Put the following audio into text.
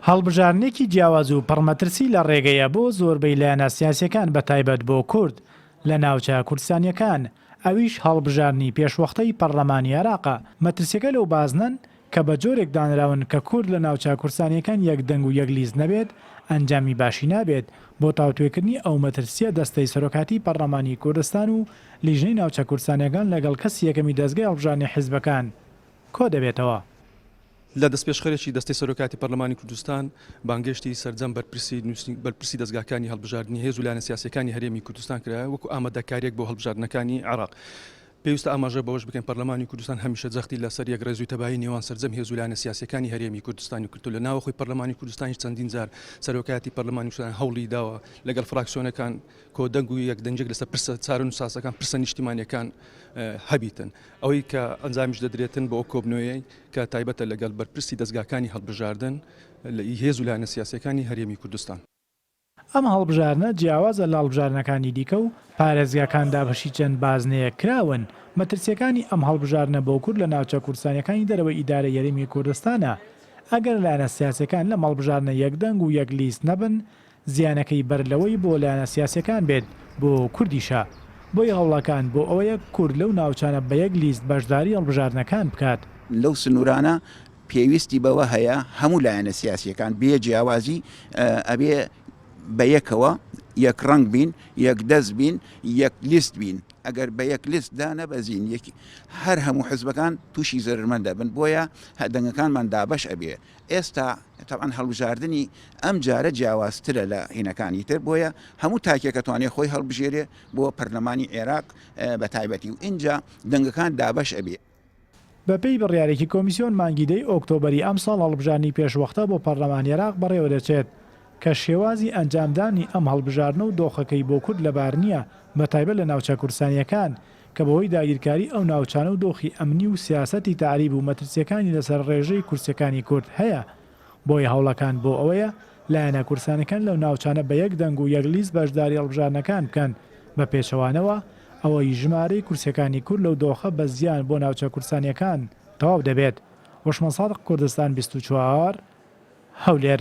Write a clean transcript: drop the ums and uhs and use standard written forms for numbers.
هەڵبژارنێکی جیاواز و پڕمەترسی لە ڕێگەیە بۆ زۆربەی لایەنە سیاسیەکان بەتایبەت بۆ کورد لە ناوچە کوردستانیەکان ئەویش هەڵبژارنی پێشوەختەی پەرلەمانی عێراقە. مەترسیەکە لەو بازنن کە بە جۆرێک دانراون کە کورد لە ناوچە کوردستانیەکان یەک دەنگ و یەک لیست نەبێت ئەنجامی باشی نابێت بۆ تاوتوێکردنی ئەو مەترسیە دەستەی سەرۆکاتی پەرلەمانی کوردستان و لیژنەی ناوچە کوردستانیەکان لەگەڵ کەسی یەکەمی دەستگای هەڵبژارنی حیزبەکان کۆ دەبێتەوە. لە دەستپێشخەرێکی دەستەی سەرۆکاتی پەرلەمانی کوردستان بانگشتی سەرجەم بەرپرسی دەستگاکانی هەڵبژاردننی هێز و لایەنە سیاسیەکانی هەرێمی کوردستان کرا وەکو ئامادەکاریەک بۆ هەڵبژاردنەکانی عێراق. پێویستە ئاماژە بەوەش بکەن پەرلەمانی کوردستان هەمیشە جەختی لەسەر یەک ڕێزوی تەبایی نێوان سەرجەم هێز و لایەنە سیاسیەکانی هەرێمی کوردستانی کورد و لە ناوەخۆی پەرلەمانی کوردستانی چەندین جار سەرۆکاتی پەرلەمانی کوردستان هەوڵی داوە لەگەڵ فراکسیۆنەکان کۆدەنگ و یەک دەنجێک لەسەر پرسە چارە و ساسەکان پرسە نیشتیمانیەکان هەبیتن ئەوەی کە ئەنجامیش دەدرێتن بۆ کۆبنەوەی کە تایبەتە لەگەڵ بەرپرسی دەستگاکانی هەڵبژاردن لە هێز و لایەنە سیاسیەکانی هەرێمی کوردستان. ئەم هەڵبژارنە جیاوازە لە هەڵبژارنەکانی دیکە و پارێزگاکان دابەشی چەند بازنەیە کراون. مەترسیەکانی ئەم هەڵبژارنە بۆ کورد لە ناوچە کوردستانیەکانی دەرەوەی ئیدارە یاریمی کوردستانە ئەگەر لایەنە سیاسیەکان لە هەڵبژارنە یەک دەنگ و یەک لیست نەبن زیانەکەی بەرلەوەی بۆ لایەنە سیاسیەکان بێت بۆ کوردیشە. بۆی هەوڵەکان بۆ ئەوەیە کورد لەو ناوچانە بە یەک لیست بەشداری هەڵبژارنەکان بکات. لەو سنوورانە پێویستی بەوە هەیە هەموو لایەنە سیاسیەکان بێ جیاوازی ئەبێ بە یەکەوە یەک ڕنگ بین یەک دەست بین یەک لیست بین ئەگەر بە یەک لیستدا نەبەزین یەکی هەر هەموو حزبەکان تووشی زەرمەندە بن بۆیە دەنگەکانمان دابەش ئەبێ. ئێستا تەبعاً هەڵبژاردننی ئەم جارە جیاوازترە لە هینەکانی تر بۆیە هەموو تاکێکە توانێت خۆی هەڵبژێرێ بۆ پەرلەمانی عێراق بە تایبەتی و اینجا دەنگەکان دابەش ئەبێ. بەپێی بڕیارێکی کۆمیسیۆن مانگیدەی ئۆکتۆبەری ئەم ساڵ هەڵبژارنی پێشوەختە بۆ پەرلەمانی عێراق بەڕێوە دەچێت کە شێوازی ئەنجامدانی ئەم هەڵبژارنە و دۆخەکەی بۆ کورد لەبار نییە بەتایبەت لە ناوچە کوردستانیەکان کە بەهۆی داگیرکاری ئەو ناوچانە و دۆخی ئەمنی و سیاسەتی تعریب و مەترسیەکانی لەسەر ڕێژەی کورسەکانی کورد هەیە. بۆی هەوڵەکان بۆ ئەوەیە لایەنە کوردستانەکان لەو ناوچانە بە یەک دەنگ و یەک لیست بەشداری هەڵبژارنەکان بکەن بە پێچەوانەوە ئەوەی ژمارەی کورسەکانی کورد لەو دۆخە بە زیان بۆ ناوچە کوردستانیەکان تەواو دەبێت. وەشمە سادق کوردستان 24 هەولێر.